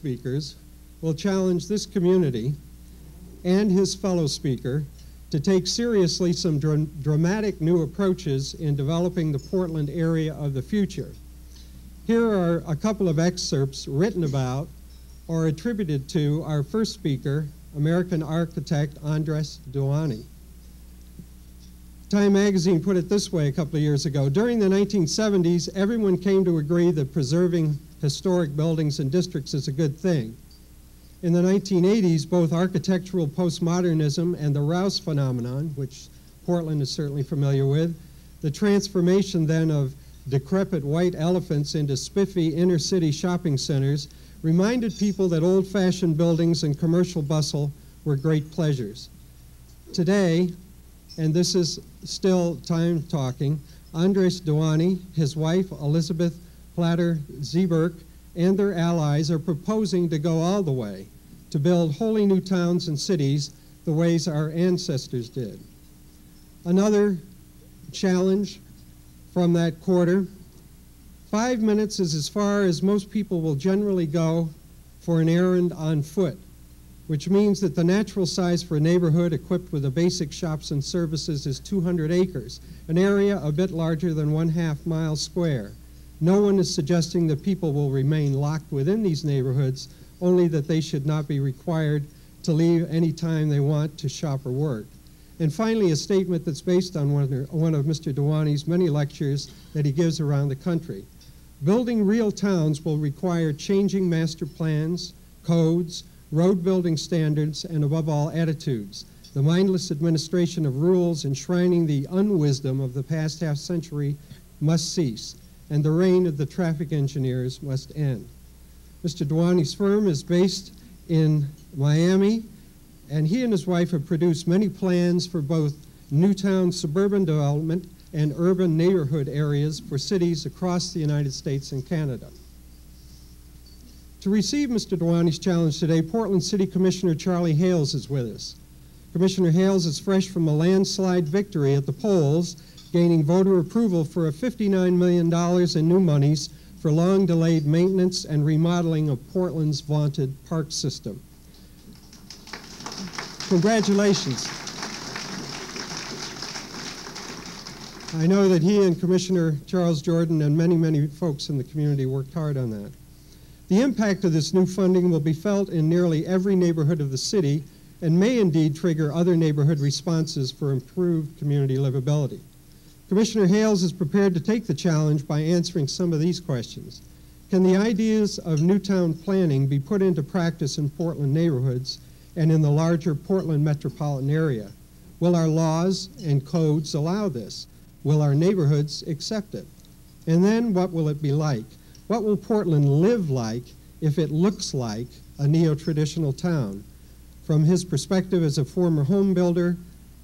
speakers will challenge this community and his fellow speaker to take seriously some dramatic new approaches in developing the Portland area of the future. Here are a couple of excerpts written about or attributed to our first speaker, American architect Andres Duany. Time magazine put it this way a couple of years ago: during the 1970s, everyone came to agree that preserving historic buildings and districts is a good thing. In the 1980s, both architectural postmodernism and the Rouse phenomenon, which Portland is certainly familiar with, the transformation then of decrepit white elephants into spiffy inner-city shopping centers, reminded people that old-fashioned buildings and commercial bustle were great pleasures. Today, and this is still time talking, Andres Duany, his wife Elizabeth Platter Zeeberk, and their allies are proposing to go all the way, to build wholly new towns and cities the ways our ancestors did. Another challenge from that quarter: 5 minutes is as far as most people will generally go for an errand on foot, which means that the natural size for a neighborhood equipped with the basic shops and services is 200 acres, an area a bit larger than 1/2 mile square. No one is suggesting that people will remain locked within these neighborhoods, only that they should not be required to leave any time they want to shop or work. And finally, a statement that's based on one of Mr. Duany's many lectures that he gives around the country. Building real towns will require changing master plans, codes, road building standards, and above all, attitudes. The mindless administration of rules enshrining the unwisdom of the past half century must cease, and the reign of the traffic engineers must end. Mr. Duany's firm is based in Miami, and he and his wife have produced many plans for both Newtown suburban development and urban neighborhood areas for cities across the United States and Canada. To receive Mr. Duany's challenge today, Portland City Commissioner Charlie Hales is with us. Commissioner Hales is fresh from a landslide victory at the polls, gaining voter approval for a $59 million in new monies for long-delayed maintenance and remodeling of Portland's vaunted park system. Congratulations. I know that he and Commissioner Charles Jordan and many, many folks in the community worked hard on that. The impact of this new funding will be felt in nearly every neighborhood of the city and may indeed trigger other neighborhood responses for improved community livability. Commissioner Hales is prepared to take the challenge by answering some of these questions. Can the ideas of Newtown planning be put into practice in Portland neighborhoods and in the larger Portland metropolitan area? Will our laws and codes allow this? Will our neighborhoods accept it? And then what will it be like? What will Portland live like if it looks like a neo-traditional town? From his perspective as a former home builder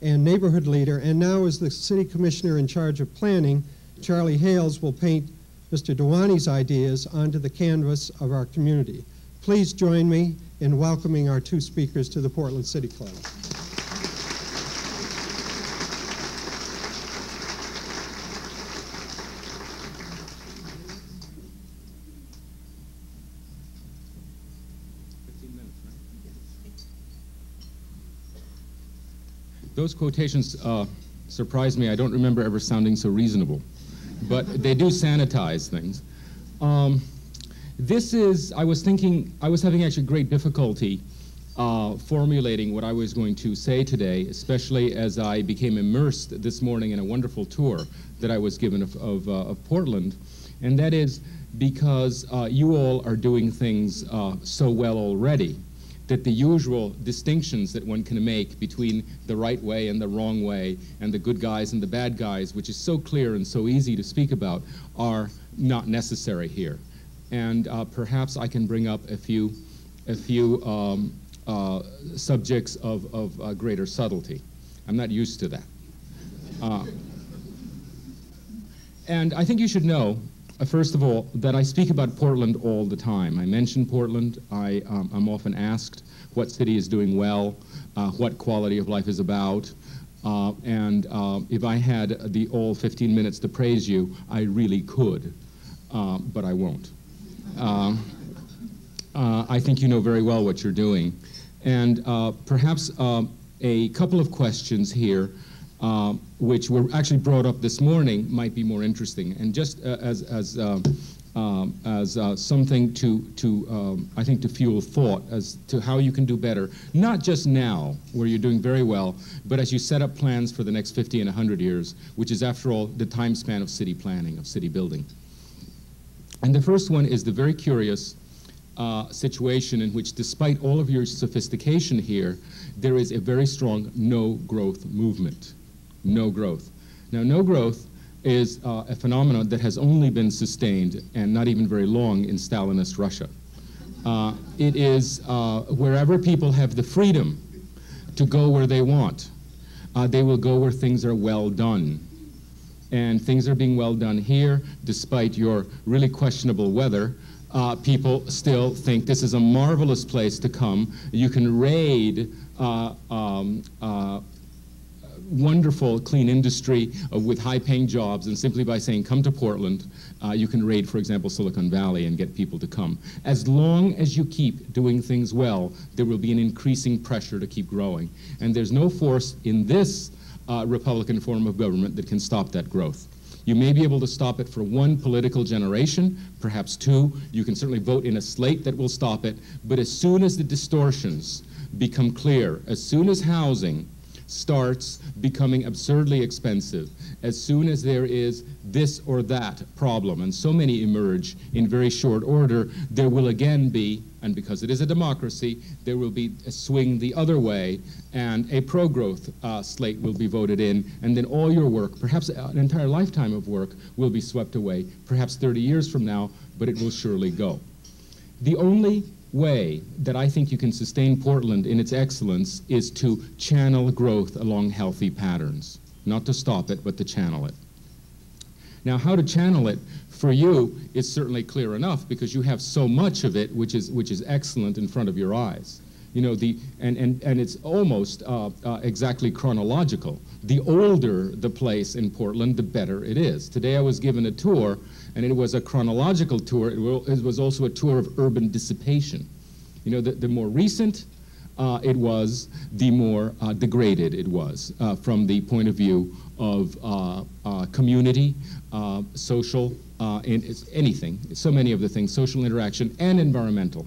and neighborhood leader, and now as the city commissioner in charge of planning, Charlie Hales will paint Mr. Duany's ideas onto the canvas of our community. Please join me in welcoming our two speakers to the Portland City Club. Those quotations surprised me. I don't remember ever sounding so reasonable, but they do sanitize things. I was having actually great difficulty formulating what I was going to say today, especially as I became immersed this morning in a wonderful tour that I was given of Portland, and that is because you all are doing things so well already that the usual distinctions that one can make between the right way and the wrong way and the good guys and the bad guys, which is so clear and so easy to speak about, are not necessary here. And perhaps I can bring up a few subjects of greater subtlety. I'm not used to that. And I think you should know, first of all, that I speak about Portland all the time. I mention Portland. I'm often asked what city is doing well, what quality of life is about, and if I had the all 15 minutes to praise you, I really could, but I won't. I think you know very well what you're doing. And perhaps a couple of questions here, which were actually brought up this morning, might be more interesting. And just as something to I think, to fuel thought as to how you can do better, not just now, where you're doing very well, but as you set up plans for the next 50 and 100 years, which is, after all, the time span of city planning, of city building. And the first one is the very curious situation in which, despite all of your sophistication here, there is a very strong no-growth movement. No growth. Now, no growth is a phenomenon that has only been sustained, and not even very long, in Stalinist Russia. It is wherever people have the freedom to go where they want, they will go where things are well done. And things are being well done here, despite your really questionable weather. People still think this is a marvelous place to come. You can raid wonderful clean industry with high-paying jobs, and simply by saying, come to Portland, you can raid, for example, Silicon Valley and get people to come. As long as you keep doing things well, there will be an increasing pressure to keep growing. And there's no force in this Republican form of government that can stop that growth. You may be able to stop it for one political generation, perhaps two. You can certainly vote in a slate that will stop it. But as soon as the distortions become clear, as soon as housing starts becoming absurdly expensive, as soon as there is this or that problem, and so many emerge in very short order, there will again be, and because it is a democracy, there will be a swing the other way, and a pro-growth slate will be voted in, and then all your work, perhaps an entire lifetime of work, will be swept away, perhaps 30 years from now, but it will surely go. The only way that I think you can sustain Portland in its excellence is to channel growth along healthy patterns. Not to stop it, but to channel it. Now, how to channel it for you is certainly clear enough, because you have so much of it which is excellent in front of your eyes. You know, and it's almost exactly chronological. The older the place in Portland, the better it is. Today I was given a tour, and it was a chronological tour. It was also a tour of urban dissipation. You know, the more recent it was, the more degraded it was from the point of view of community, social, anything, so many of the things, social interaction and environmental.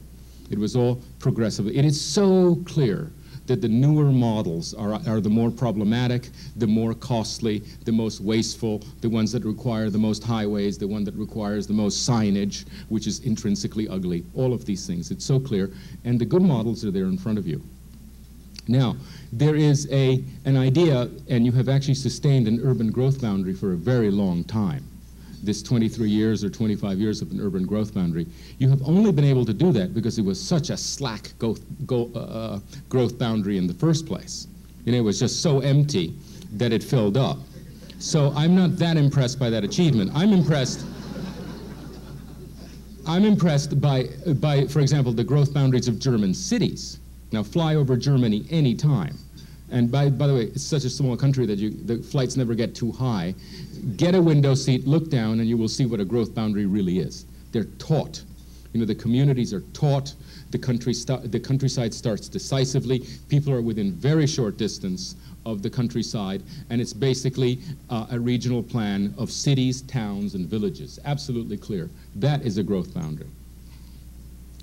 It was all progressive. It is so clear that the newer models are the more problematic, the more costly, the most wasteful, the ones that require the most highways, the one that requires the most signage, which is intrinsically ugly, all of these things. It's so clear, and the good models are there in front of you. Now, there is an idea, and you have actually sustained an urban growth boundary for a very long time. This 23 years or 25 years of an urban growth boundary. You have only been able to do that because it was such a slack growth boundary in the first place. You know, it was just so empty that it filled up. So I'm not that impressed by that achievement. I'm impressed by, for example, the growth boundaries of German cities. Now, fly over Germany any time. And by the way, it's such a small country that the flights never get too high. Get a window seat, look down, and you will see what a growth boundary really is. They're taught. You know, the communities are taught. The countryside starts decisively. People are within very short distance of the countryside, and it's basically a regional plan of cities, towns, and villages. Absolutely clear. That is a growth boundary.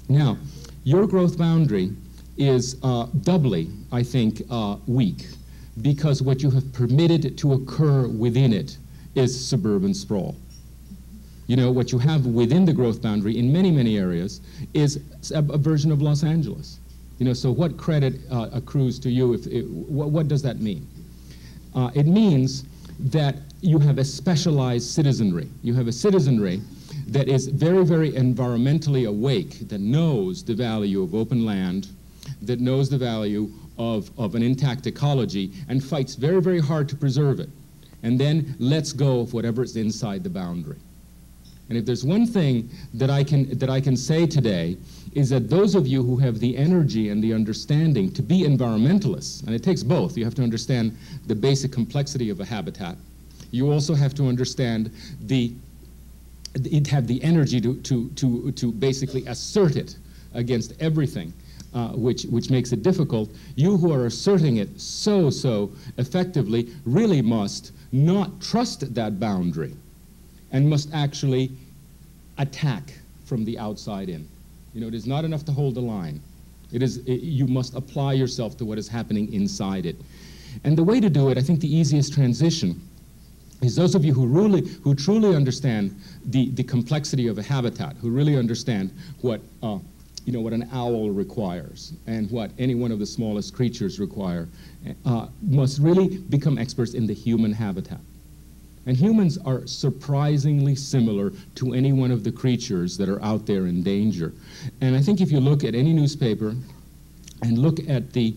Now, your growth boundary is doubly, I think, weak, because what you have permitted to occur within it is suburban sprawl. You know, what you have within the growth boundary in many, many areas is a version of Los Angeles. You know, so what credit accrues to you? What does that mean? It means that you have a specialized citizenry. You have a citizenry that is very, very environmentally awake, that knows the value of open land, that knows the value of an intact ecology, and fights very, very hard to preserve it, and then lets go of whatever is inside the boundary. And if there's one thing that I can say today, is that those of you who have the energy and the understanding to be environmentalists, and it takes both. You have to understand the basic complexity of a habitat. You also have to understand have the energy to basically assert it against everything, which makes it difficult. You who are asserting it so effectively really must not trust that boundary and must actually attack from the outside in. You know, it is not enough to hold the line. You must apply yourself to what is happening inside it. And the way to do it, I think the easiest transition is those of you who truly understand the complexity of a habitat, who really understand what what an owl requires and what any one of the smallest creatures require, must really become experts in the human habitat. And humans are surprisingly similar to any one of the creatures that are out there in danger. And I think if you look at any newspaper and look at the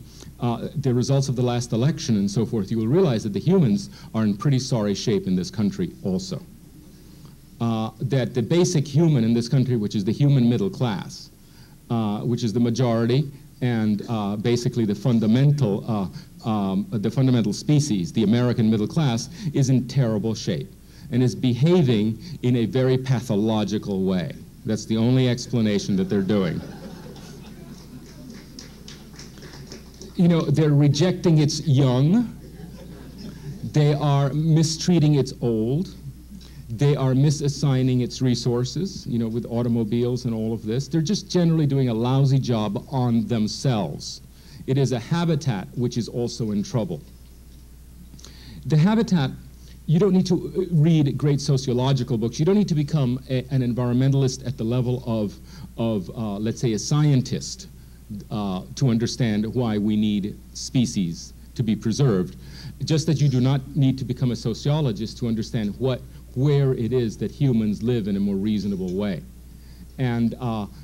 results of the last election and so forth, you will realize that the humans are in pretty sorry shape in this country also. That the basic human in this country, which is the human middle class, which is the majority and basically the fundamental species, the American middle class, is in terrible shape and is behaving in a very pathological way. That's the only explanation that they're doing. You know, they're rejecting its young, they are mistreating its old, they are misassigning its resources, you know, with automobiles and all of this. They're just generally doing a lousy job on themselves. It is a habitat which is also in trouble. The habitat, you don't need to read great sociological books. You don't need to become an environmentalist at the level of let's say, a scientist to understand why we need species to be preserved. Just that you do not need to become a sociologist to understand where it is that humans live in a more reasonable way. And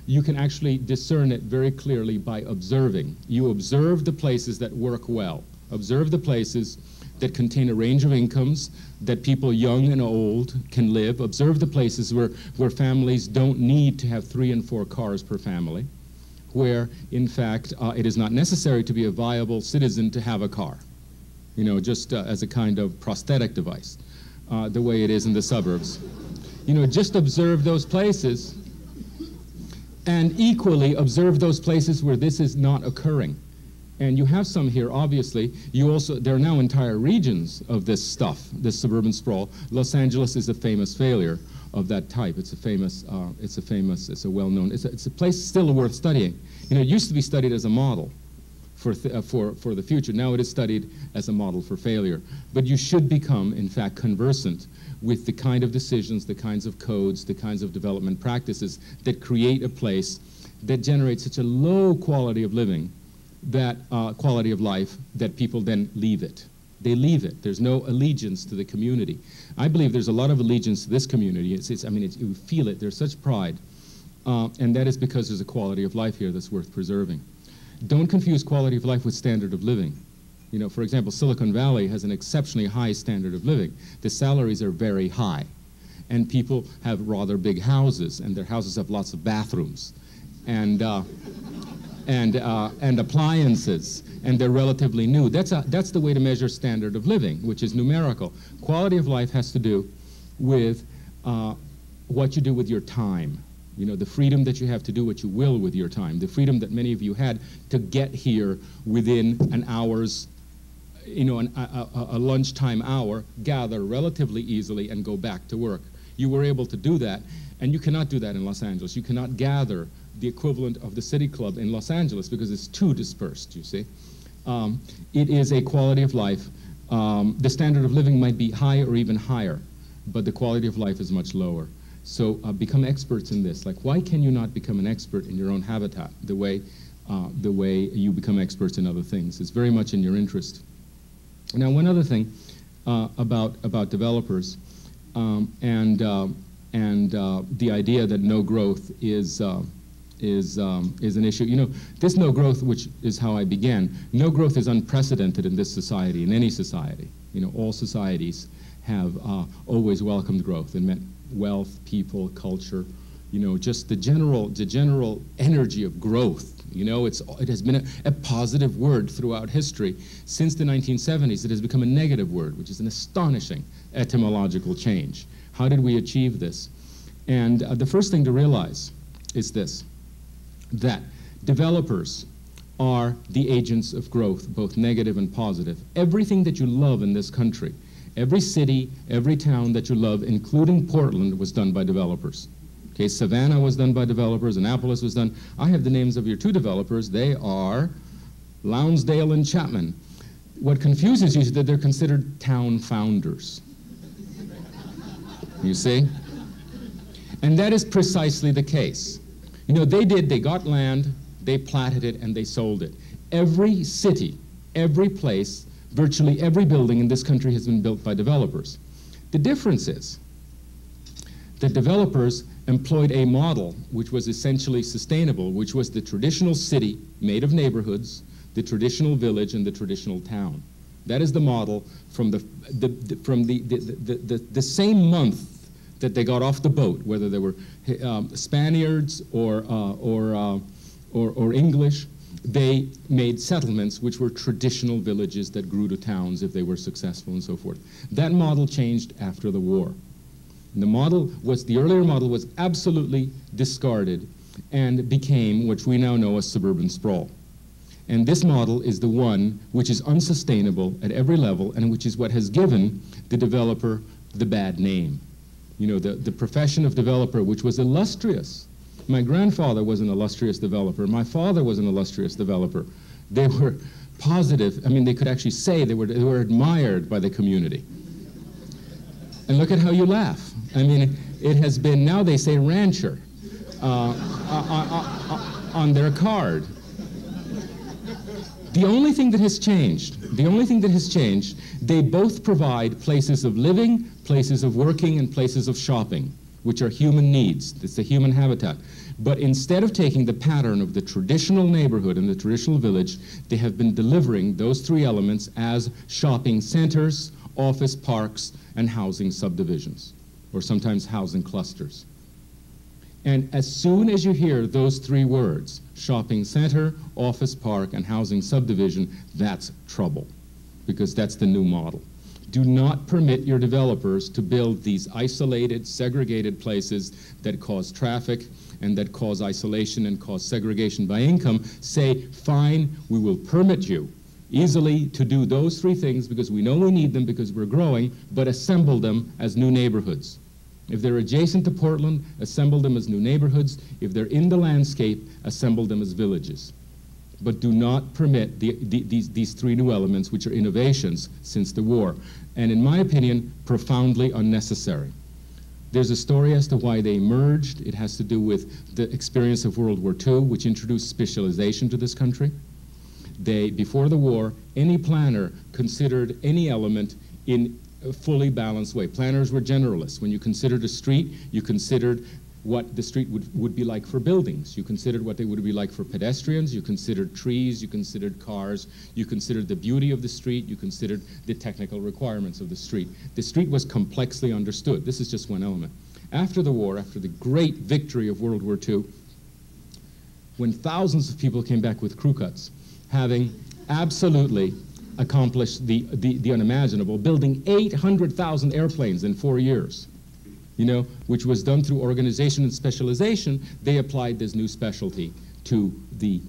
you can actually discern it very clearly by observing. You observe the places that work well. Observe the places that contain a range of incomes, that people young and old can live. Observe the places where families don't need to have 3 and 4 cars per family, where, in fact, it is not necessary to be a viable citizen to have a car, you know, just as a kind of prosthetic device, the way it is in the suburbs. You know, just observe those places, and equally observe those places where this is not occurring. And you have some here, obviously. There are now entire regions of this stuff, this suburban sprawl. Los Angeles is a famous failure of that type. It's a well-known, it's a place still worth studying. You know, it used to be studied as a model for the future. Now it is studied as a model for failure. But you should become, in fact, conversant with the kind of decisions, the kinds of codes, the kinds of development practices that create a place that generates such a low quality of living, that quality of life, that people then leave it. They leave it. There's no allegiance to the community. I believe there's a lot of allegiance to this community. You feel it. There's such pride. And that is because there's a quality of life here that's worth preserving. Don't confuse quality of life with standard of living. You know, for example, Silicon Valley has an exceptionally high standard of living. The salaries are very high. And people have rather big houses, and their houses have lots of bathrooms. And appliances, and they're relatively new. That's the way to measure standard of living, which is numerical. Quality of life has to do with what you do with your time. You know, the freedom that you have to do what you will with your time, the freedom that many of you had to get here within an hour's, you know, a lunchtime hour, gather relatively easily and go back to work. You were able to do that, and you cannot do that in Los Angeles. You cannot gather the equivalent of the City Club in Los Angeles because it's too dispersed, you see. It is a quality of life. The standard of living might be high or even higher, but the quality of life is much lower. So become experts in this. Like, why can you not become an expert in your own habitat the way you become experts in other things? It's very much in your interest. Now, one other thing about developers and the idea that no growth is an issue. You know, this no growth, which is how I began, no growth is unprecedented in this society, in any society. You know, all societies have always welcomed growth and meant wealth, people, culture, you know, just the general energy of growth. You know, it has been a positive word throughout history. Since the 1970s, it has become a negative word, which is an astonishing etymological change. How did we achieve this? And the first thing to realize is this. that developers are the agents of growth, both negative and positive. Everything that you love in this country, every city, every town that you love, including Portland, was done by developers. Okay, Savannah was done by developers, Annapolis was done. I have the names of your two developers. They are Lounsdale and Chapman. What confuses you is that they're considered town founders. You see? And that is precisely the case. You know, they got land, they platted it, and they sold it. Every city, every place, virtually every building in this country has been built by developers. The difference is that developers employed a model which was essentially sustainable, which was the traditional city made of neighborhoods, the traditional village, and the traditional town. That is the model from the same month that they got off the boat, whether they were Spaniards or English. They made settlements which were traditional villages that grew to towns if they were successful and so forth. That model changed after the war. And the earlier model was absolutely discarded and became what we now know as suburban sprawl. And this model is the one which is unsustainable at every level and which is what has given the developer the bad name. You know, the profession of developer, which was illustrious. My grandfather was an illustrious developer. My father was an illustrious developer. They were positive. I mean, they could actually say they were admired by the community. And look at how you laugh. I mean, it has been, now they say rancher on their card. The only thing that has changed, they both provide places of living, places of working, and places of shopping, which are human needs. It's a human habitat. But instead of taking the pattern of the traditional neighborhood and the traditional village, they have been delivering those three elements as shopping centers, office parks, and housing subdivisions, or sometimes housing clusters. And as soon as you hear those three words, shopping center, office park, and housing subdivision, that's trouble, because that's the new model. Do not permit your developers to build these isolated, segregated places that cause traffic and that cause isolation and cause segregation by income. Say, fine, we will permit you easily to do those three things because we know we need them because we're growing, but assemble them as new neighborhoods. If they're adjacent to Portland, assemble them as new neighborhoods. If they're in the landscape, assemble them as villages. But do not permit these three new elements, which are innovations since the war, and in my opinion, profoundly unnecessary. There's a story as to why they emerged. It has to do with the experience of World War II, which introduced specialization to this country. Before the war, any planner considered any element in a fully balanced way. Planners were generalists. When you considered a street, you considered what the street would be like for buildings. You considered what they would be like for pedestrians. You considered trees. You considered cars. You considered the beauty of the street. You considered the technical requirements of the street. The street was complexly understood. This is just one element. After the war, after the great victory of World War II, when thousands of people came back with crew cuts, having absolutely accomplished the unimaginable, building 800,000 airplanes in 4 years, you know, which was done through organization and specialization, they applied this new specialty to the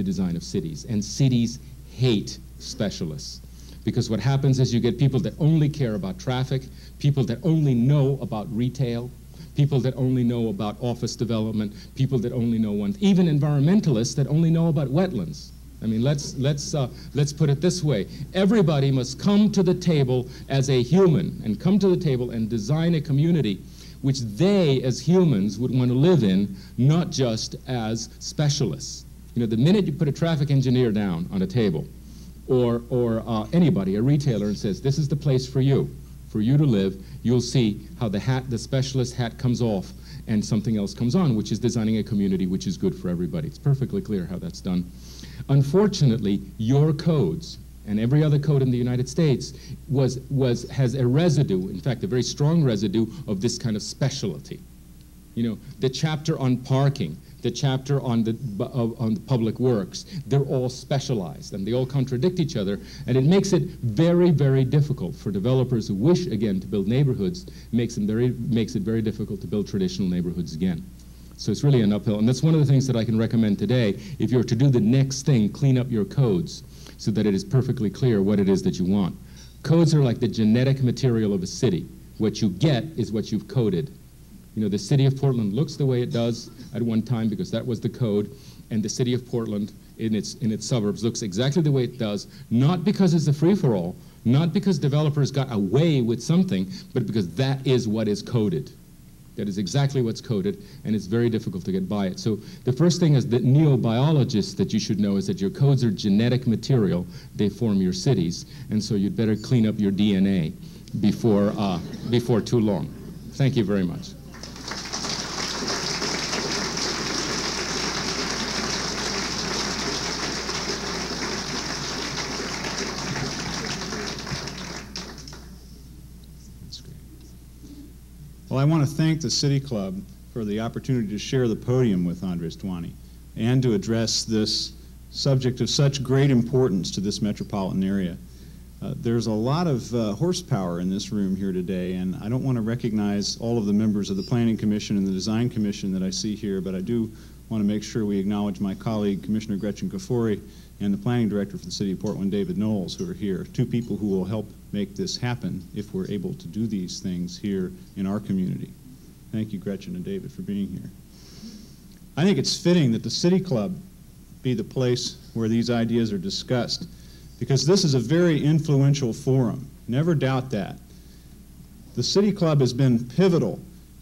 design of cities. And cities hate specialists, because what happens is you get people that only care about traffic, people that only know about retail, people that only know about office development, people that only know even environmentalists that only know about wetlands. I mean, let's put it this way. Everybody must come to the table as a human and come to the table and design a community which they, as humans, would want to live in, not just as specialists. You know, the minute you put a traffic engineer down on a table, or anybody, a retailer, and says, this is the place for you to live, you'll see how the specialist hat comes off and something else comes on, which is designing a community which is good for everybody. It's perfectly clear how that's done. Unfortunately, your codes and every other code in the United States has a residue, in fact, a very strong residue of this kind of specialty. You know, the chapter on parking, the chapter on the public works, they're all specialized and they all contradict each other, and it makes it very, very difficult for developers who wish, again, to build neighborhoods, makes it very difficult to build traditional neighborhoods again. So it's really an uphill. And that's one of the things that I can recommend today. If you're to do the next thing, clean up your codes so that it is perfectly clear what it is that you want. Codes are like the genetic material of a city. What you get is what you've coded. You know, the city of Portland looks the way it does at one time because that was the code, and the city of Portland in its suburbs looks exactly the way it does, not because it's a free-for-all, not because developers got away with something, but because that is what is coded. That is exactly what's coded, and it's very difficult to get by it. So the first thing is that neobiologists that you should know is that your codes are genetic material. They form your cities, and so you'd better clean up your DNA before too long. Thank you very much. Well, I want to thank the City Club for the opportunity to share the podium with Andres Duany and to address this subject of such great importance to this metropolitan area. There's a lot of horsepower in this room here today, and I don't want to recognize all of the members of the Planning Commission and the Design Commission that I see here, but I do want to make sure we acknowledge my colleague, Commissioner Gretchen Kafori, and the Planning Director for the City of Portland, David Knowles, who are here, two people who will help make this happen if we're able to do these things here in our community. Thank you, Gretchen and David, for being here. I think it's fitting that the City Club be the place where these ideas are discussed, because this is a very influential forum. Never doubt that. The City Club has been pivotal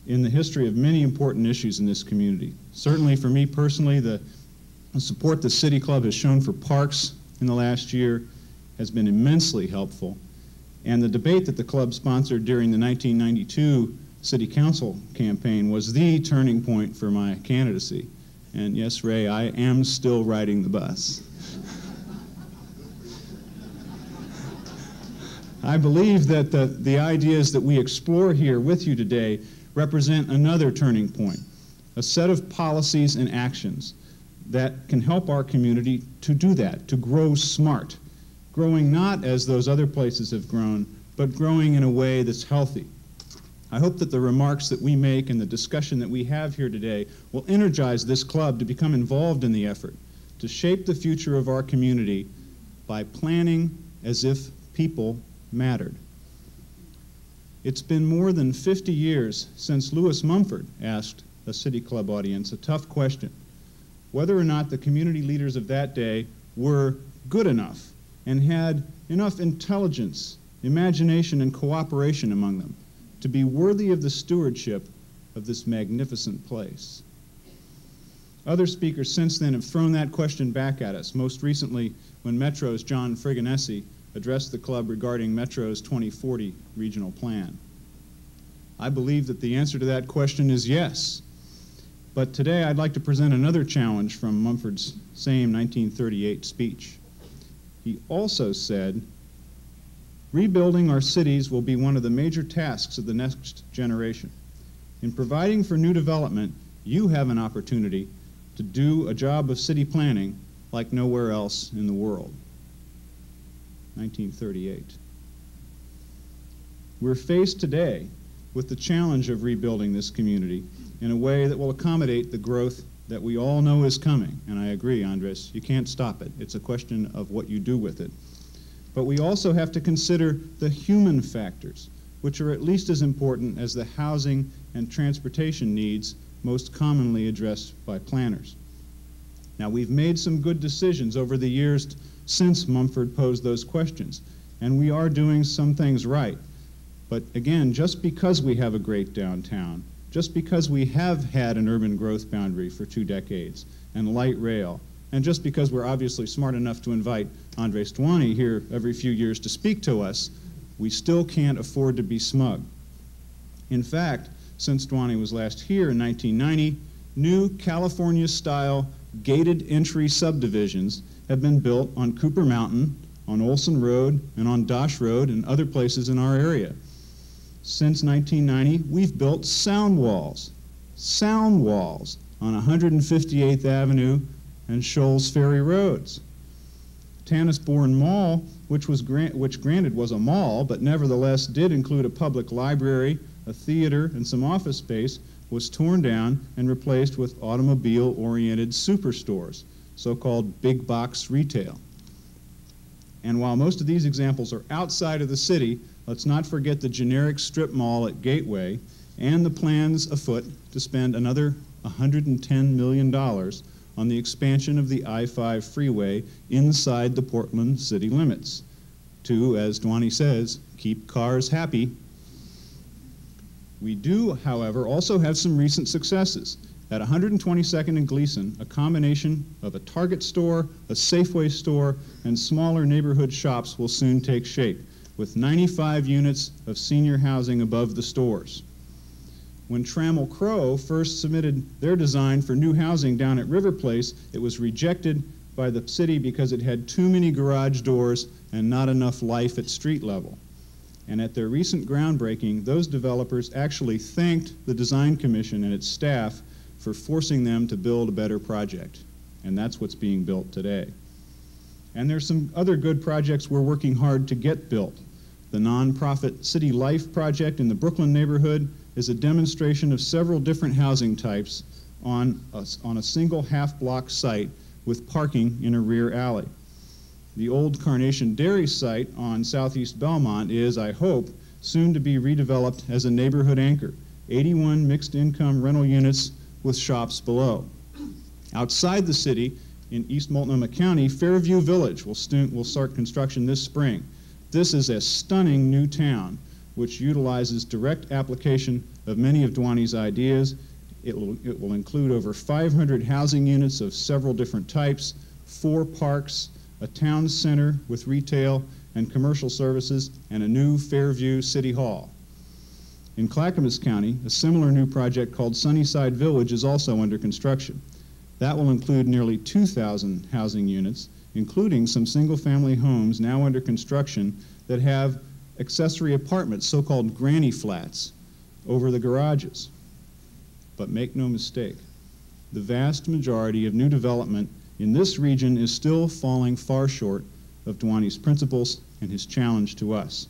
in the history of many important issues in this community. Certainly for me personally, the support the City Club has shown for parks in the last year has been immensely helpful. And the debate that the club sponsored during the 1992 City Council campaign was the turning point for my candidacy. And yes, Ray, I am still riding the bus. I believe that the ideas that we explore here with you today represent another turning point, a set of policies and actions that can help our community to do that, to grow smart, growing not as those other places have grown, but growing in a way that's healthy. I hope that the remarks that we make and the discussion that we have here today will energize this club to become involved in the effort to shape the future of our community by planning as if people mattered. It's been more than 50 years since Lewis Mumford asked a City Club audience a tough question: whether or not the community leaders of that day were good enough and had enough intelligence, imagination, and cooperation among them to be worthy of the stewardship of this magnificent place. Other speakers since then have thrown that question back at us, most recently when Metro's John Friganesi addressed the club regarding Metro's 2040 regional plan. I believe that the answer to that question is yes. But today I'd like to present another challenge from Mumford's same 1938 speech. He also said, rebuilding our cities will be one of the major tasks of the next generation. In providing for new development, you have an opportunity to do a job of city planning like nowhere else in the world. 1938. We're faced today with the challenge of rebuilding this community in a way that will accommodate the growth that we all know is coming. And I agree, Andres, you can't stop it. It's a question of what you do with it. But we also have to consider the human factors, which are at least as important as the housing and transportation needs most commonly addressed by planners. Now, we've made some good decisions over the years since Mumford posed those questions, and we are doing some things right. But again, just because we have a great downtown, just because we have had an urban growth boundary for 2 decades and light rail, and just because we're obviously smart enough to invite Andres Duany here every few years to speak to us, we still can't afford to be smug. In fact, since Duany was last here in 1990, new California-style gated entry subdivisions have been built on Cooper Mountain, on Olson Road, and on Dosh Road, and other places in our area. Since 1990, we've built sound walls on 158th Avenue and Shoals Ferry Roads. Tannisbourne Mall, which granted was a mall, but nevertheless did include a public library, a theater, and some office space was torn down and replaced with automobile-oriented superstores, so-called big box retail. And while most of these examples are outside of the city, let's not forget the generic strip mall at Gateway and the plans afoot to spend another $110 million on the expansion of the I-5 freeway inside the Portland city limits to, as Duany says, keep cars happy. We do, however, also have some recent successes. At 122nd and Gleason, a combination of a Target store, a Safeway store, and smaller neighborhood shops will soon take shape, with 95 units of senior housing above the stores. When Trammell Crow first submitted their design for new housing down at River Place, it was rejected by the city because it had too many garage doors and not enough life at street level. And at their recent groundbreaking, those developers actually thanked the Design Commission and its staff for forcing them to build a better project. And that's what's being built today. And there's some other good projects we're working hard to get built. The nonprofit City Life project in the Brooklyn neighborhood is a demonstration of several different housing types on a single half-block site with parking in a rear alley. The old Carnation Dairy site on Southeast Belmont is, I hope, soon to be redeveloped as a neighborhood anchor, 81 mixed-income rental units with shops below. Outside the city, in East Multnomah County, Fairview Village will start construction this spring. This is a stunning new town which utilizes direct application of many of Duany's ideas. It will include over 500 housing units of several different types, 4 parks, a town center with retail and commercial services, and a new Fairview City Hall. In Clackamas County, a similar new project called Sunnyside Village is also under construction. That will include nearly 2,000 housing units, including some single-family homes now under construction that have accessory apartments, so-called granny flats, over the garages. But make no mistake, the vast majority of new development in this region is still falling far short of Duany's principles and his challenge to us.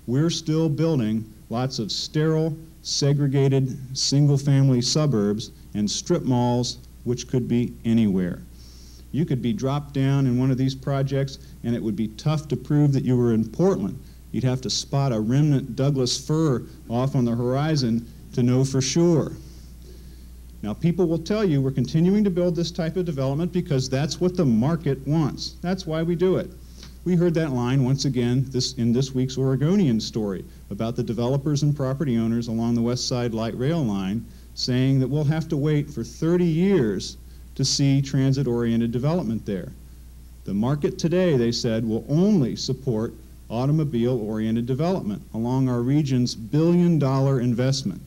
We're still building lots of sterile, segregated, single-family suburbs and strip malls which could be anywhere. You could be dropped down in one of these projects and it would be tough to prove that you were in Portland. You'd have to spot a remnant Douglas fir off on the horizon to know for sure. Now, people will tell you we're continuing to build this type of development because that's what the market wants. That's why we do it. We heard that line once again in this week's Oregonian story about the developers and property owners along the West Side Light Rail line saying that we'll have to wait for 30 years to see transit-oriented development there. The market today, they said, will only support automobile-oriented development along our region's billion-dollar investment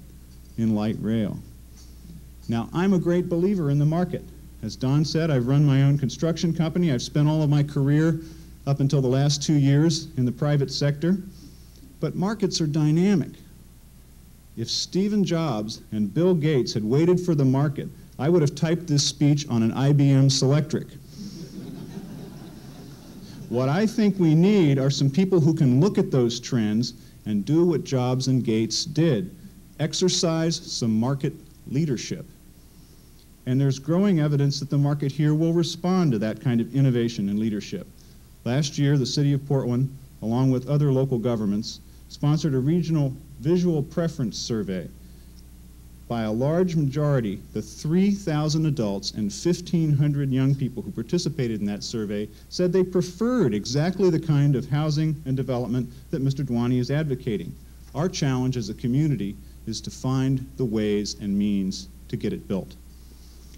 in light rail. Now, I'm a great believer in the market. As Don said, I've run my own construction company. I've spent all of my career up until the last 2 years in the private sector. But markets are dynamic. If Stephen Jobs and Bill Gates had waited for the market, I would have typed this speech on an IBM Selectric. What I think we need are some people who can look at those trends and do what Jobs and Gates did, exercise some market leadership. And there's growing evidence that the market here will respond to that kind of innovation and leadership. Last year, the City of Portland, along with other local governments, sponsored a regional visual preference survey. By a large majority, the 3,000 adults and 1,500 young people who participated in that survey said they preferred exactly the kind of housing and development that Mr. Duany is advocating. Our challenge as a community is to find the ways and means to get it built.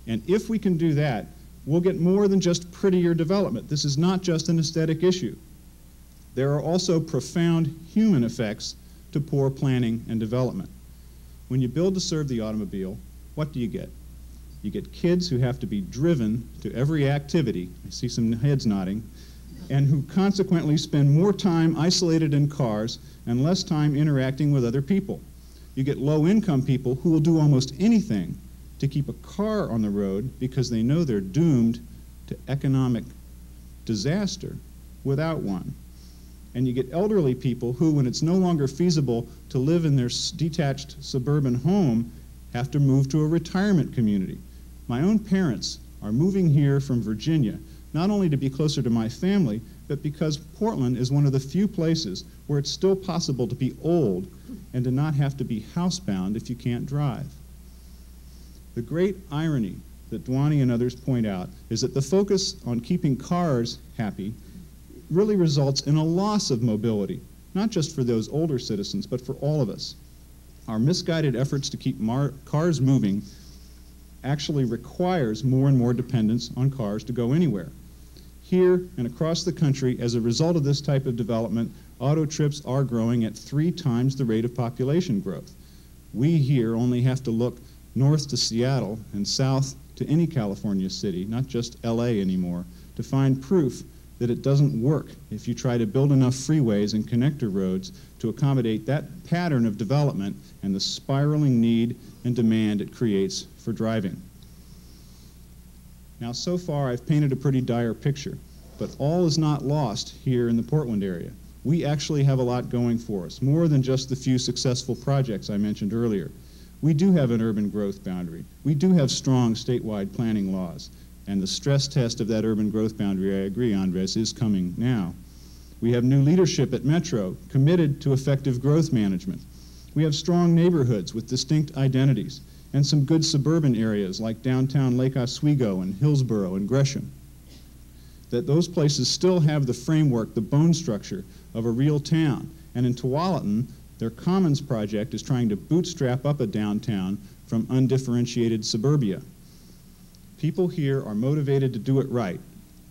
And if we can do that, we'll get more than just prettier development. This is not just an aesthetic issue. There are also profound human effects to poor planning and development. When you build to serve the automobile, what do you get? You get kids who have to be driven to every activity, I see some heads nodding, and who consequently spend more time isolated in cars and less time interacting with other people. You get low-income people who will do almost anything to keep a car on the road because they know they're doomed to economic disaster without one. And you get elderly people who, when it's no longer feasible to live in their detached suburban home, have to move to a retirement community. My own parents are moving here from Virginia, not only to be closer to my family, but because Portland is one of the few places where it's still possible to be old and to not have to be housebound if you can't drive. The great irony that Duany and others point out is that the focus on keeping cars happy really results in a loss of mobility, not just for those older citizens, but for all of us. Our misguided efforts to keep cars moving actually requires more and more dependence on cars to go anywhere. Here and across the country, as a result of this type of development, auto trips are growing at 3 times the rate of population growth. We here only have to look north to Seattle and south to any California city, not just LA anymore, to find proof that it doesn't work if you try to build enough freeways and connector roads to accommodate that pattern of development and the spiraling need and demand it creates for driving. Now, so far, I've painted a pretty dire picture, but all is not lost here in the Portland area. We actually have a lot going for us, more than just the few successful projects I mentioned earlier. We do have an urban growth boundary. We do have strong statewide planning laws. And the stress test of that urban growth boundary, I agree, Andres, is coming now. We have new leadership at Metro committed to effective growth management. We have strong neighborhoods with distinct identities and some good suburban areas like downtown Lake Oswego and Hillsborough and Gresham. That those places still have the framework, the bone structure of a real town. And in Tualatin, their Commons project is trying to bootstrap up a downtown from undifferentiated suburbia. People here are motivated to do it right.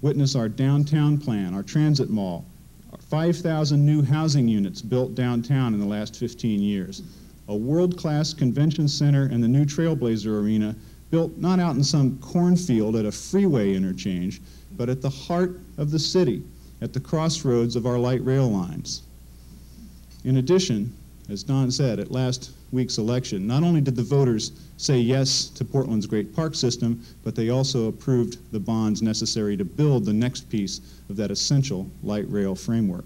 Witness our downtown plan, our transit mall, our 5,000 new housing units built downtown in the last 15 years, a world-class convention center and the new Trailblazer Arena built not out in some cornfield at a freeway interchange, but at the heart of the city, at the crossroads of our light rail lines. In addition, as Don said, at last week's election, not only did the voters say yes to Portland's great park system, but they also approved the bonds necessary to build the next piece of that essential light rail framework.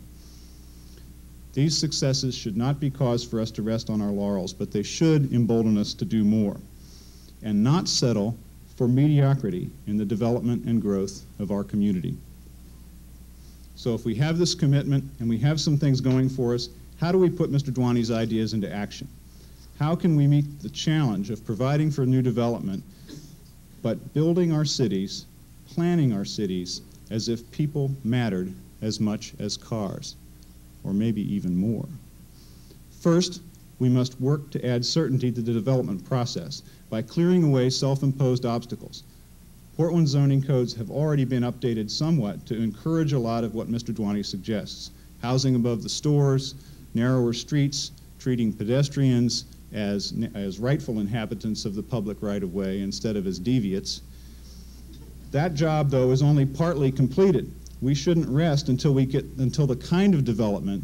These successes should not be cause for us to rest on our laurels, but they should embolden us to do more and not settle for mediocrity in the development and growth of our community. So if we have this commitment and we have some things going for us, how do we put Mr. Duany's ideas into action? How can we meet the challenge of providing for new development, but building our cities, planning our cities, as if people mattered as much as cars, or maybe even more? First, we must work to add certainty to the development process by clearing away self-imposed obstacles. Portland zoning codes have already been updated somewhat to encourage a lot of what Mr. Duany suggests. Housing above the stores, narrower streets, treating pedestrians as rightful inhabitants of the public right-of-way instead of as deviates. That job, though, is only partly completed. We shouldn't rest until the kind of development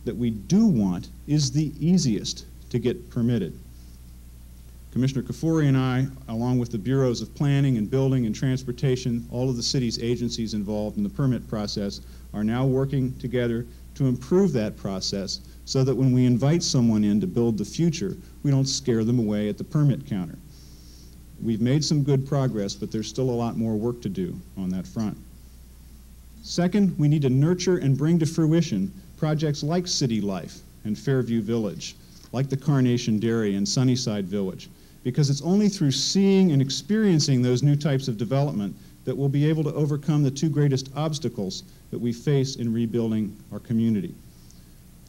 that we do want is the easiest to get permitted. Commissioner Kafuri and I, along with the bureaus of planning and building and transportation, all of the city's agencies involved in the permit process, are now working together to improve that process so that when we invite someone in to build the future, we don't scare them away at the permit counter. We've made some good progress, but there's still a lot more work to do on that front. Second, we need to nurture and bring to fruition projects like City Life and Fairview Village, like the Carnation Dairy and Sunnyside Village, because it's only through seeing and experiencing those new types of development that we'll be able to overcome the 2 greatest obstacles that we face in rebuilding our community.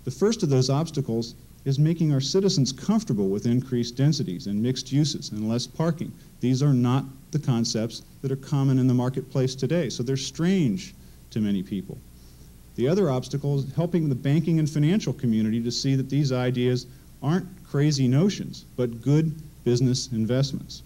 The first of those obstacles is making our citizens comfortable with increased densities and mixed uses and less parking. These are not the concepts that are common in the marketplace today, so they're strange to many people. The other obstacle is helping the banking and financial community to see that these ideas aren't crazy notions, but good business investments.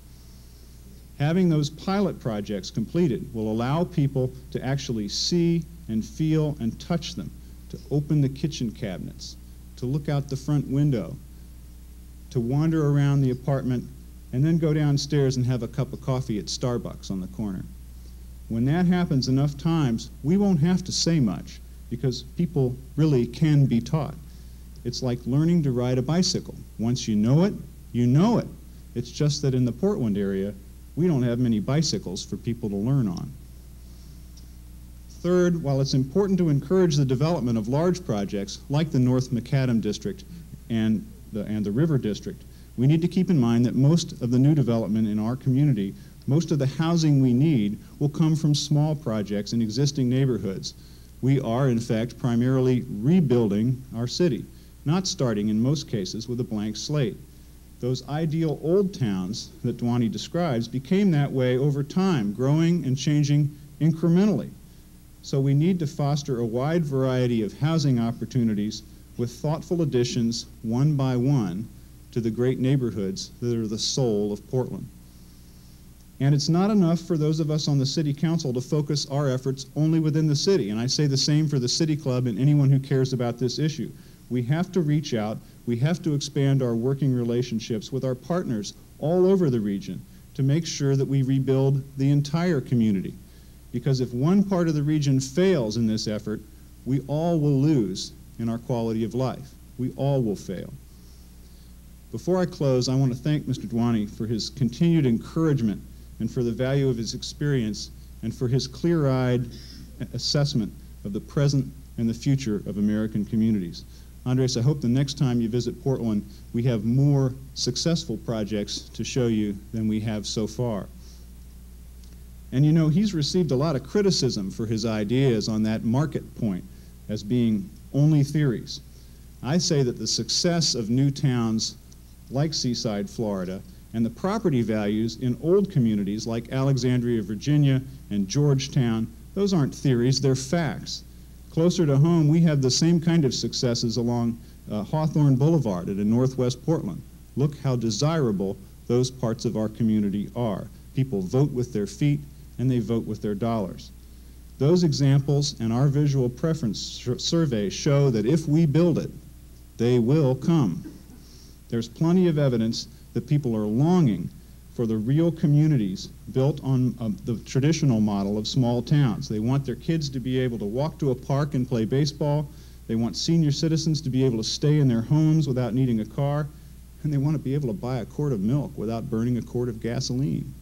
Having those pilot projects completed will allow people to actually see and feel and touch them, to open the kitchen cabinets, to look out the front window, to wander around the apartment, and then go downstairs and have a cup of coffee at Starbucks on the corner. When that happens enough times, we won't have to say much, because people really can be taught. It's like learning to ride a bicycle. Once you know it, you know it. It's just that in the Portland area, we don't have many bicycles for people to learn on. Third, while it's important to encourage the development of large projects like the North Macadam District and the River District, we need to keep in mind that most of the new development in our community, most of the housing we need, will come from small projects in existing neighborhoods. We are, in fact, primarily rebuilding our city, not starting in most cases with a blank slate. Those ideal old towns that Duany describes became that way over time, growing and changing incrementally. So we need to foster a wide variety of housing opportunities with thoughtful additions, one by one, to the great neighborhoods that are the soul of Portland. And it's not enough for those of us on the City Council to focus our efforts only within the city. And I say the same for the City Club and anyone who cares about this issue. We have to reach out. We have to expand our working relationships with our partners all over the region to make sure that we rebuild the entire community. Because if one part of the region fails in this effort, we all will lose in our quality of life. We all will fail. Before I close, I want to thank Mr. Duany for his continued encouragement and for the value of his experience and for his clear-eyed assessment of the present and the future of American communities. Andres, I hope the next time you visit Portland, we have more successful projects to show you than we have so far. And you know, he's received a lot of criticism for his ideas on that market point as being only theories. I say that the success of new towns like Seaside, Florida, and the property values in old communities like Alexandria, Virginia, and Georgetown, those aren't theories, they're facts. Closer to home, we have the same kind of successes along Hawthorne Boulevard in Northwest Portland. Look how desirable those parts of our community are. People vote with their feet, and they vote with their dollars. Those examples and our visual preference survey show that if we build it, they will come. There's plenty of evidence that people are longing for the real communities built on the traditional model of small towns. They want their kids to be able to walk to a park and play baseball. They want senior citizens to be able to stay in their homes without needing a car. And they want to be able to buy a quart of milk without burning a quart of gasoline.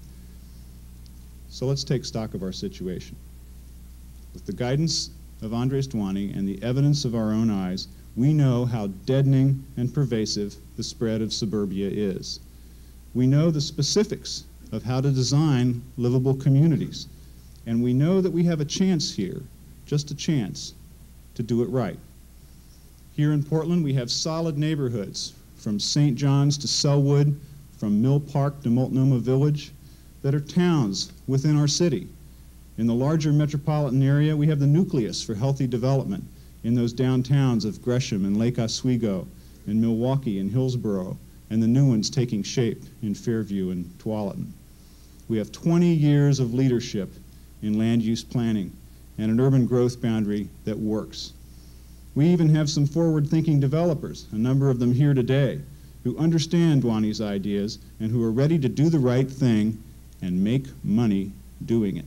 So let's take stock of our situation. With the guidance of Andres Duany and the evidence of our own eyes, we know how deadening and pervasive the spread of suburbia is. We know the specifics of how to design livable communities. And we know that we have a chance here, just a chance, to do it right. Here in Portland, we have solid neighborhoods, from St. John's to Sellwood, from Mill Park to Multnomah Village, that are towns within our city. In the larger metropolitan area, we have the nucleus for healthy development in those downtowns of Gresham and Lake Oswego, and Milwaukee and Hillsborough, and the new ones taking shape in Fairview and Tualatin. We have 20 years of leadership in land use planning and an urban growth boundary that works. We even have some forward-thinking developers, a number of them here today, who understand Duany's ideas and who are ready to do the right thing and make money doing it.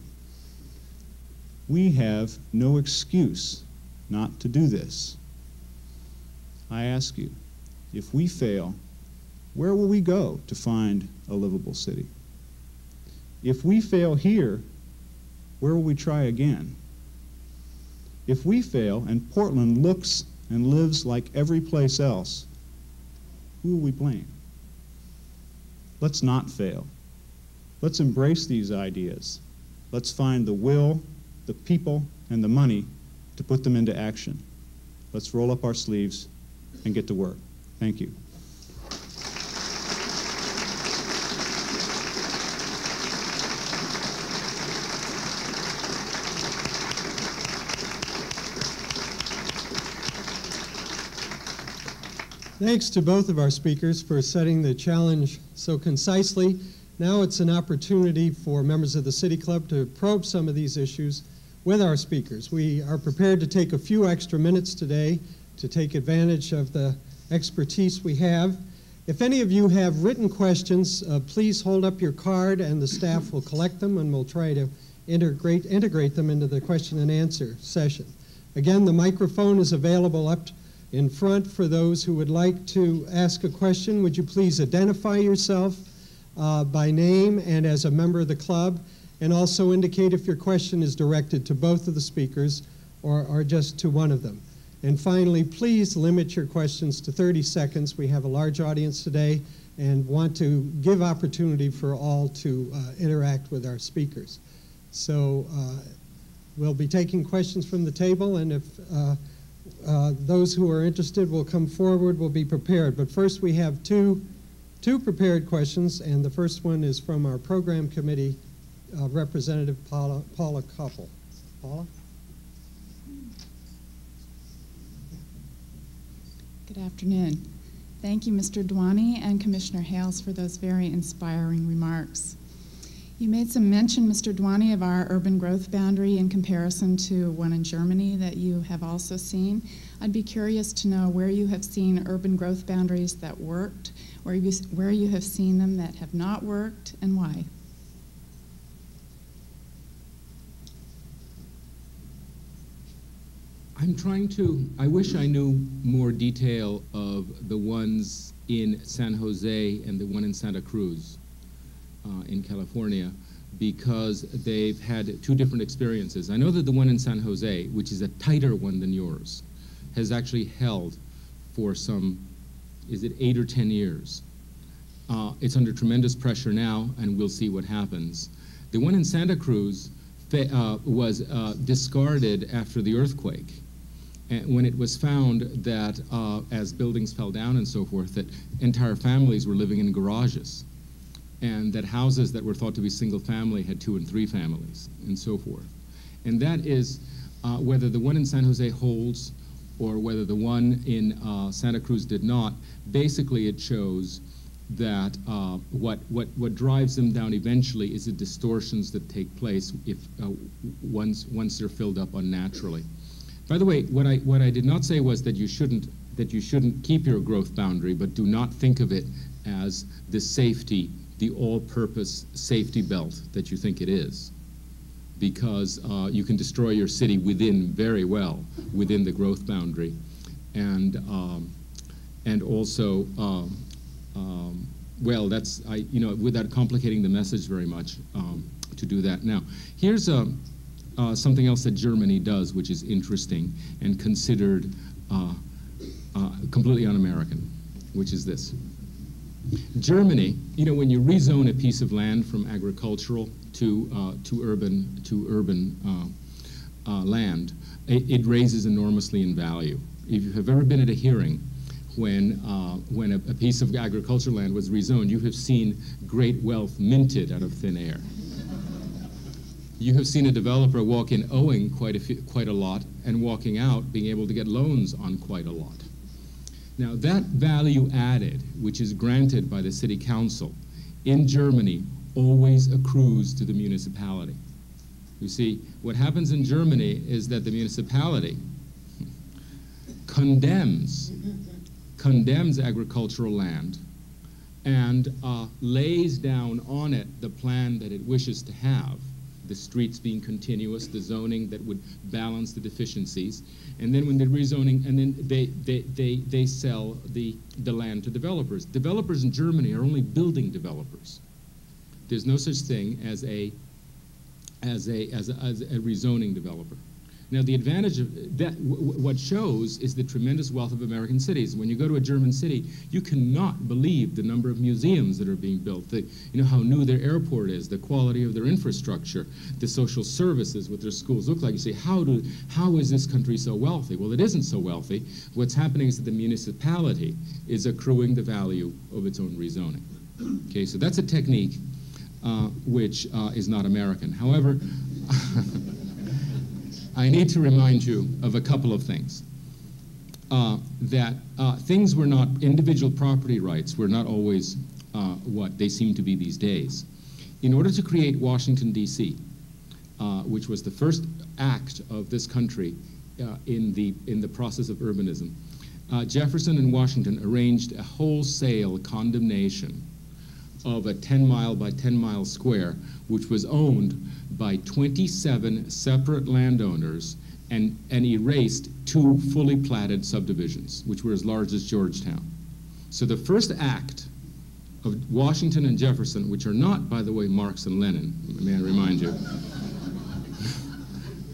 We have no excuse not to do this. I ask you, if we fail, where will we go to find a livable city? If we fail here, where will we try again? If we fail and Portland looks and lives like every place else, who will we blame? Let's not fail. Let's embrace these ideas. Let's find the will, the people, and the money to put them into action. Let's roll up our sleeves and get to work. Thank you. Thanks to both of our speakers for setting the challenge so concisely. Now it's an opportunity for members of the City Club to probe some of these issues with our speakers. We are prepared to take a few extra minutes today to take advantage of the expertise we have. If any of you have written questions, please hold up your card and the staff will collect them and we'll try to integrate them into the question and answer session. Again, the microphone is available up in front for those who would like to ask a question. Would you please identify yourself by name and as a member of the club, and also indicate if your question is directed to both of the speakers or just to one of them. And finally, please limit your questions to 30 seconds. We have a large audience today and want to give opportunity for all to interact with our speakers. So we'll be taking questions from the table, and if those who are interested will come forward, we'll be prepared. But first we have two prepared questions, and the first one is from our program committee representative, Paula Koppel. Paula? Good afternoon. Thank you, Mr. Duany and Commissioner Hales, for those very inspiring remarks. You made some mention, Mr. Duany, of our urban growth boundary in comparison to one in Germany that you have also seen. I'd be curious to know where you have seen urban growth boundaries that worked, where you have seen them that have not worked, and why. I wish I knew more detail of the ones in San Jose and the one in Santa Cruz in California, because they've had two different experiences. I know that the one in San Jose, which is a tighter one than yours, has actually held for some, is it 8 or 10 years? It's under tremendous pressure now, and we'll see what happens. The one in Santa Cruz was discarded after the earthquake, and when it was found that as buildings fell down and so forth, that entire families were living in garages, and that houses that were thought to be single family had 2 and 3 families, and so forth. And that is whether the one in San Jose holds or whether the one in Santa Cruz did not. Basically, it shows that what drives them down eventually is the distortions that take place if once they're filled up unnaturally. By the way, what I did not say was that you shouldn't keep your growth boundary, but do not think of it as the safety, the all-purpose safety belt that you think it is, because you can destroy your city very well within the growth boundary, and also well, that's without complicating the message very much to do that. Now, here's something else that Germany does, which is interesting and considered completely un-American, which is this. Germany, when you rezone a piece of land from agricultural to urban land, it raises enormously in value. If you have ever been at a hearing when a piece of agricultural land was rezoned, you have seen great wealth minted out of thin air. You have seen a developer walk in owing quite a lot, and walking out being able to get loans on quite a lot. Now, that value added, which is granted by the city council in Germany, always accrues to the municipality. You see, what happens in Germany is that the municipality condemns agricultural land and lays down on it the plan that it wishes to have, the streets being continuous, the zoning that would balance the deficiencies, and then when they're rezoning, and then they sell the land to developers. Developers in Germany are only building developers. There's no such thing as a rezoning developer. Now, the advantage of that, what shows is the tremendous wealth of American cities. When you go to a German city, you cannot believe the number of museums that are being built, how new their airport is, the quality of their infrastructure, the social services, what their schools look like. You say, how is this country so wealthy? Well, it isn't so wealthy. What's happening is that the municipality is accruing the value of its own rezoning. Okay, so that's a technique which is not American. However, I need to remind you of a couple of things. That things were not, individual property rights were not always what they seem to be these days. In order to create Washington, D.C., which was the first act of this country in the process of urbanism, Jefferson and Washington arranged a wholesale condemnation of a 10-mile by 10-mile square, which was owned by 27 separate landowners and erased 2 fully platted subdivisions, which were as large as Georgetown. So the first act of Washington and Jefferson, which are not, by the way, Marx and Lenin, may I remind you,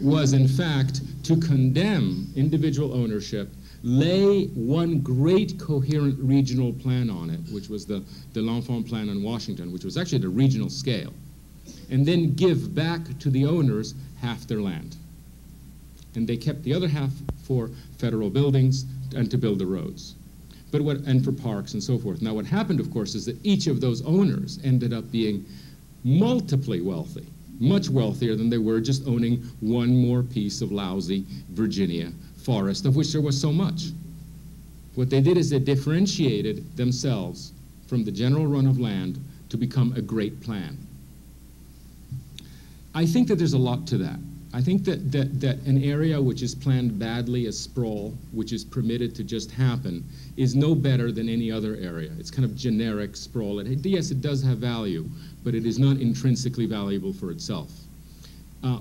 was in fact to condemn individual ownership, lay one great coherent regional plan on it, which was the L'Enfant Plan in Washington, which was actually at a regional scale, and then give back to the owners half their land. And they kept the other half for federal buildings and to build the roads, and for parks and so forth. Now what happened, of course, is that each of those owners ended up being multiply wealthy, much wealthier than they were just owning one more piece of lousy Virginia forest, of which there was so much. What they did is they differentiated themselves from the general run of land to become a great plan. I think that there's a lot to that. I think that an area which is planned badly as sprawl, which is permitted to just happen, is no better than any other area. It's kind of generic sprawl. Yes, it does have value, but it is not intrinsically valuable for itself.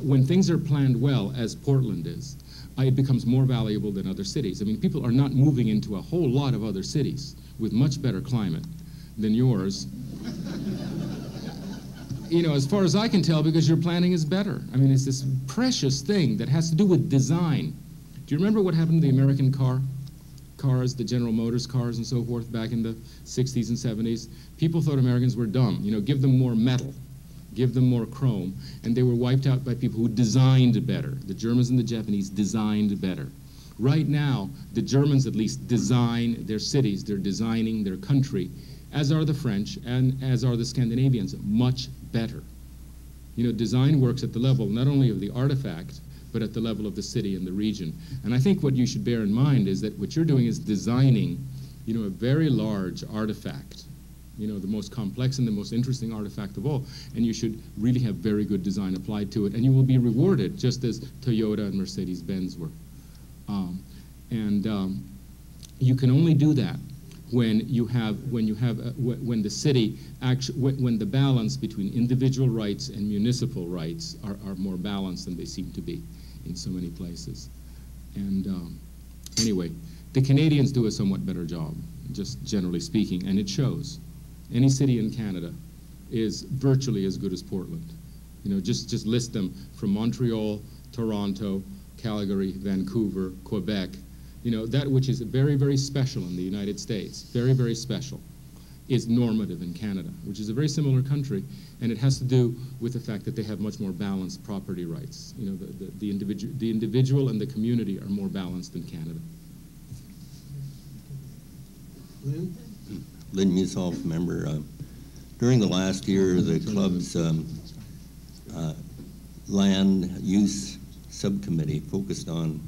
When things are planned well, as Portland is, it becomes more valuable than other cities. I mean, people are not moving into a whole lot of other cities with much better climate than yours. You know, as far as I can tell, because your planning is better. I mean, it's this precious thing that has to do with design. Do you remember what happened to the American cars, the General Motors cars and so forth back in the 60s and 70s? People thought Americans were dumb. You know, give them more metal, give them more chrome, and they were wiped out by people who designed better. The Germans and the Japanese designed better. Right now, the Germans at least design their cities, they're designing their country, as are the French and as are the Scandinavians, much better. You know, design works at the level not only of the artifact, but at the level of the city and the region. And I think what you should bear in mind is that what you're doing is designing, you know, a very large artifact, you know, the most complex and the most interesting artifact of all, and you should really have very good design applied to it, and you will be rewarded just as Toyota and Mercedes-Benz were. You can only do that when the city when the balance between individual rights and municipal rights are more balanced than they seem to be in so many places. And anyway, the Canadians do a somewhat better job, just generally speaking, and it shows. Any city in Canada is virtually as good as Portland. You know, just list them from Montreal, Toronto, Calgary, Vancouver, Quebec. You know, that which is very, very special in the United States, very, very special, is normative in Canada, which is a very similar country, and it has to do with the fact that they have much more balanced property rights. You know, the individual and the community are more balanced in Canada. Lynn? Lynn Musolf, member. During the last year, the club's land use subcommittee focused on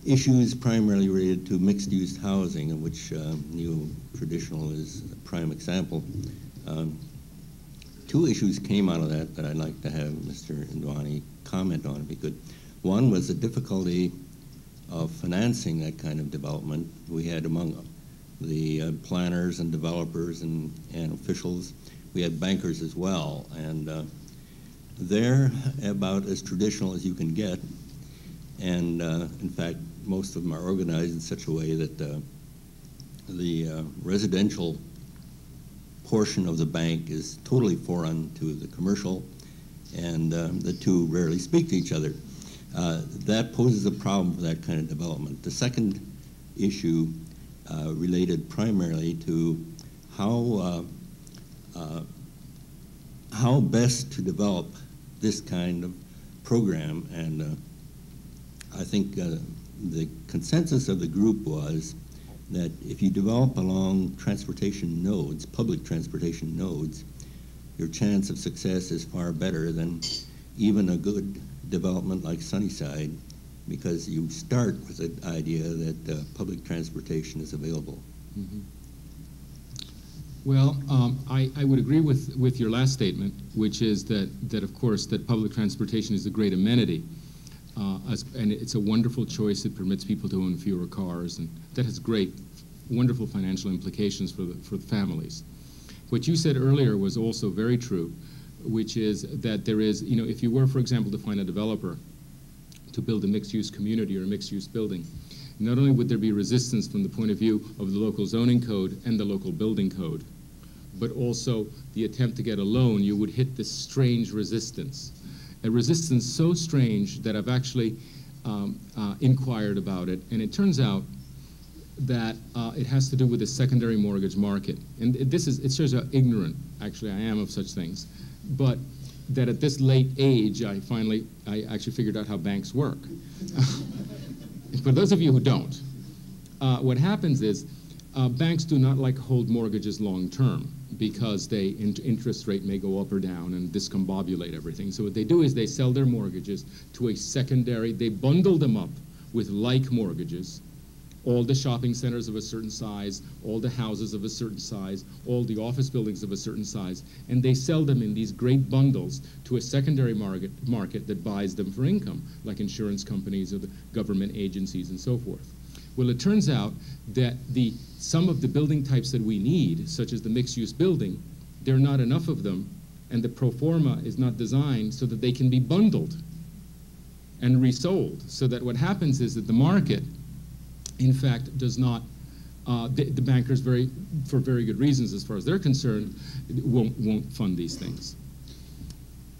issues primarily related to mixed-use housing, of which neo-traditional is a prime example. 2 issues came out of that I'd like to have Mr. Duany comment on, if he could. One was the difficulty of financing that kind of development. We had among the planners and developers and officials, we had bankers as well, and they're about as traditional as you can get. And in fact, most of them are organized in such a way that the residential portion of the bank is totally foreign to the commercial, and the two rarely speak to each other. That poses a problem for that kind of development. The second issue related primarily to how best to develop this kind of program, and I think the consensus of the group was that if you develop along transportation nodes, public transportation nodes, your chance of success is far better than even a good development like Sunnyside, because you start with the idea that public transportation is available. Mm-hmm. Well, I would agree with your last statement, which is that of course, that public transportation is a great amenity. And it's a wonderful choice. It permits people to own fewer cars, and that has great, wonderful financial implications for the families. What you said earlier was also very true, which is that there is, you know, if you were, for example, to find a developer to build a mixed-use community or a mixed-use building. Not only would there be resistance from the point of view of the local zoning code and the local building code, but also the attempt to get a loan, you would hit this strange resistance. A resistance so strange that I've actually inquired about it, and it turns out that it has to do with the secondary mortgage market. And it shows how ignorant, actually, I am of such things. But that at this late age, I actually figured out how banks work. For those of you who don't, what happens is banks do not like hold mortgages long term because interest rate may go up or down and discombobulate everything. So what they do is they sell their mortgages to a secondary, they bundle them up with like mortgages, all the shopping centers of a certain size, all the houses of a certain size, all the office buildings of a certain size, and they sell them in these great bundles to a secondary market that buys them for income, like insurance companies or the government agencies and so forth. Well, it turns out that some of the building types that we need, such as the mixed-use building, there are not enough of them, and the pro forma is not designed so that they can be bundled and resold. So that what happens is that the market, in fact, does not, the bankers, for very good reasons as far as they're concerned, won't fund these things.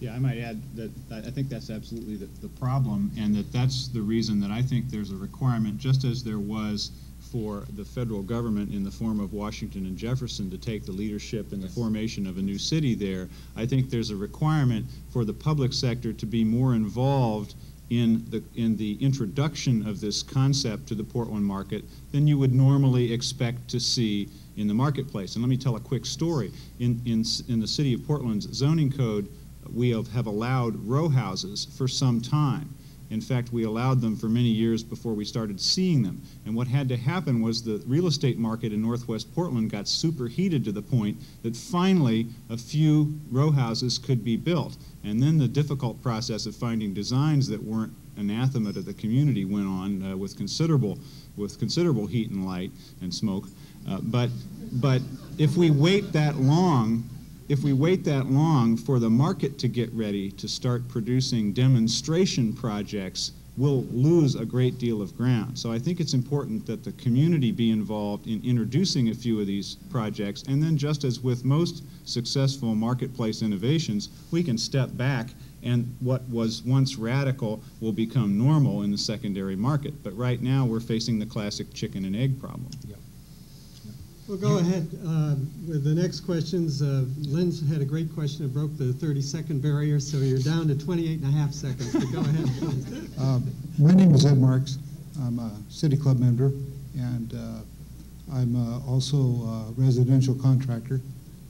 Yeah, I might add that I think that's absolutely the problem, and that's the reason that I think there's a requirement, just as there was for the federal government in the form of Washington and Jefferson to take the leadership in the formation of a new city there. I think there's a requirement for the public sector to be more involved in the introduction of this concept to the Portland market than you would normally expect to see in the marketplace. And let me tell a quick story. In the city of Portland's zoning code, we have allowed row houses for some time. In fact, we allowed them for many years before we started seeing them. And what had to happen was the real estate market in Northwest Portland got superheated to the point that finally a few row houses could be built. And then the difficult process of finding designs that weren't anathema to the community went on with considerable heat and light and smoke. But if we wait that long, for the market to get ready to start producing demonstration projects, we'll lose a great deal of ground. So I think it's important that the community be involved in introducing a few of these projects, and then just as with most successful marketplace innovations, we can step back and what was once radical will become normal in the secondary market. But right now we're facing the classic chicken and egg problem. Yeah. We'll go ahead with the next questions. Lynn's had a great question. It broke the 30-second barrier, so you're down to 28 and a half seconds. So go ahead, please. My name is Ed Marks. I'm a City Club member, and I'm also a residential contractor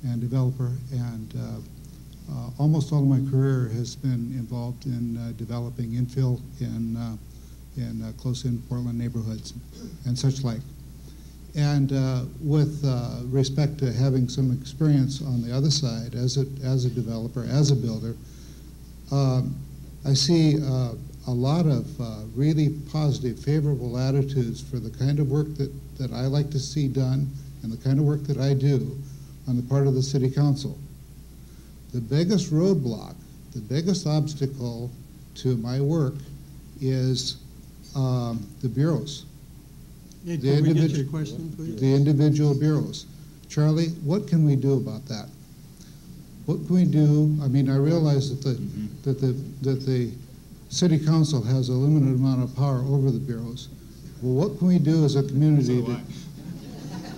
and developer, and almost all of my career has been involved in developing infill in close-in Portland neighborhoods and such like. And with respect to having some experience on the other side as a developer, as a builder, I see a lot of really positive, favorable attitudes for the kind of work that I like to see done and the kind of work that I do on the part of the City Council. The biggest roadblock, the biggest obstacle to my work is the bureaus. Yeah, can we get your question, please? The individual bureaus. Charlie, what can we do about that? What can we do? I mean, I realize that the City Council has a limited amount of power over the bureaus. Well, what can we do as a community?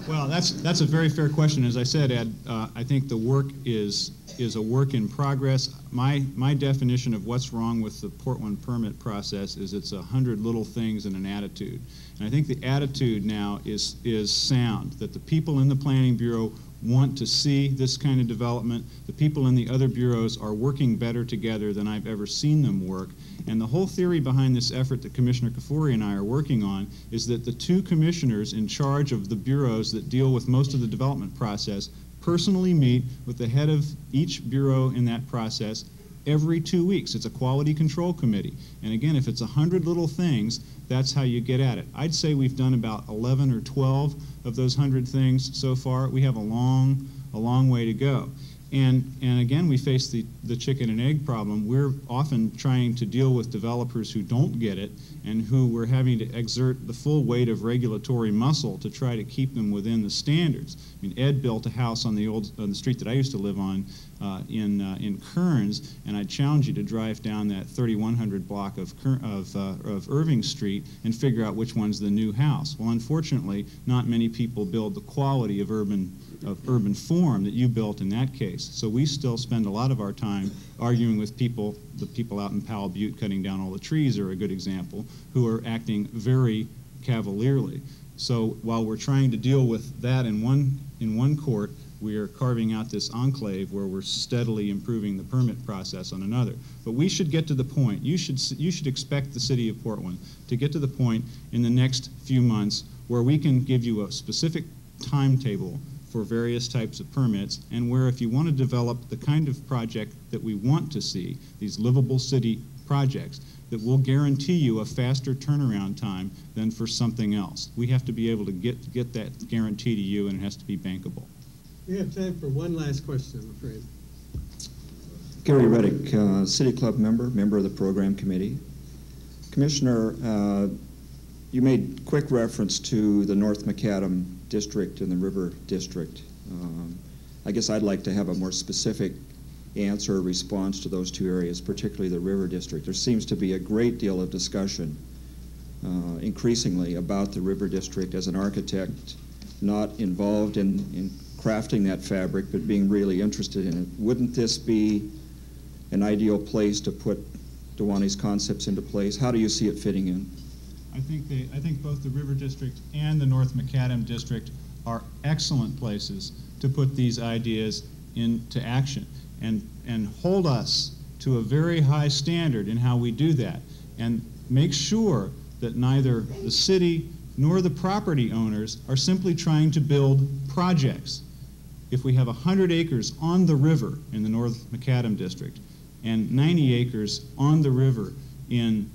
Well, that's a very fair question. As I said, Ed, I think the work is a work in progress. My definition of what's wrong with the Portland permit process is it's 100 little things and an attitude. And I think the attitude now is sound, that the people in the Planning Bureau want to see this kind of development. The people in the other bureaus are working better together than I've ever seen them work. And the whole theory behind this effort that Commissioner Kafuri and I are working on is that the two commissioners in charge of the bureaus that deal with most of the development process personally meet with the head of each bureau in that process every 2 weeks. It's a quality control committee. And again, if it's 100 little things, that's how you get at it. I'd say we've done about 11 or 12 of those 100 things so far. We have a long way to go. And again, we face the chicken and egg problem. We're often trying to deal with developers who don't get it and who we're having to exert the full weight of regulatory muscle to try to keep them within the standards. I mean, Ed built a house on the street that I used to live on in Kearns, and I'd challenge you to drive down that 3100 block of Irving Street and figure out which one's the new house. Well, unfortunately, not many people build the quality of urban form that you built in that case. So we still spend a lot of our time arguing with people. The people out in Powell Butte cutting down all the trees are a good example, who are acting very cavalierly. So while we're trying to deal with that in one court, we are carving out this enclave where we're steadily improving the permit process on another. But we should get to the point, you should expect the city of Portland to get to the point in the next few months where we can give you a specific timetable for various types of permits, and where if you want to develop the kind of project that we want to see, these livable city projects, that will guarantee you a faster turnaround time than for something else. We have to be able to get that guarantee to you, and it has to be bankable. We have time for one last question, I'm afraid. Gary Reddick, City Club member of the program committee. Commissioner, you made quick reference to the North Macadam district and the River district. I guess I'd like to have a more specific answer or response to those two areas, particularly the River district. There seems to be a great deal of discussion increasingly about the River district as an architect, not involved in crafting that fabric, but being really interested in it. Wouldn't this be an ideal place to put Duany's concepts into place? How do you see it fitting in? I think both the River District and the North Macadam District are excellent places to put these ideas into action and hold us to a very high standard in how we do that, and make sure that neither the city nor the property owners are simply trying to build projects. If we have 100 acres on the river in the North Macadam District and 90 acres on the river in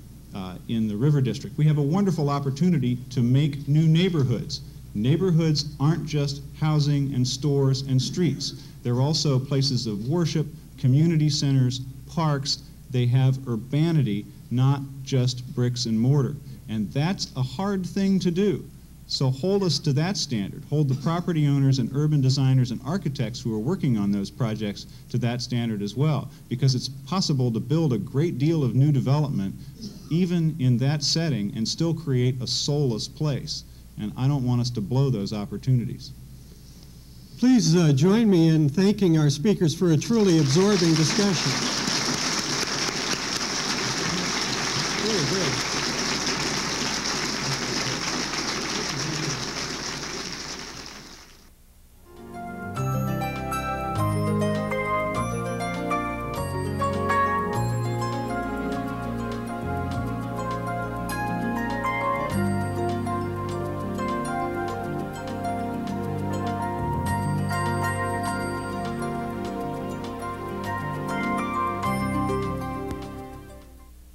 the River District, we have a wonderful opportunity to make new neighborhoods. Neighborhoods aren't just housing and stores and streets. They're also places of worship, community centers, parks. They have urbanity, not just bricks and mortar. And that's a hard thing to do. So hold us to that standard. Hold the property owners and urban designers and architects who are working on those projects to that standard as well, because it's possible to build a great deal of new development even in that setting and still create a soulless place. And I don't want us to blow those opportunities. Please join me in thanking our speakers for a truly absorbing discussion. Really good.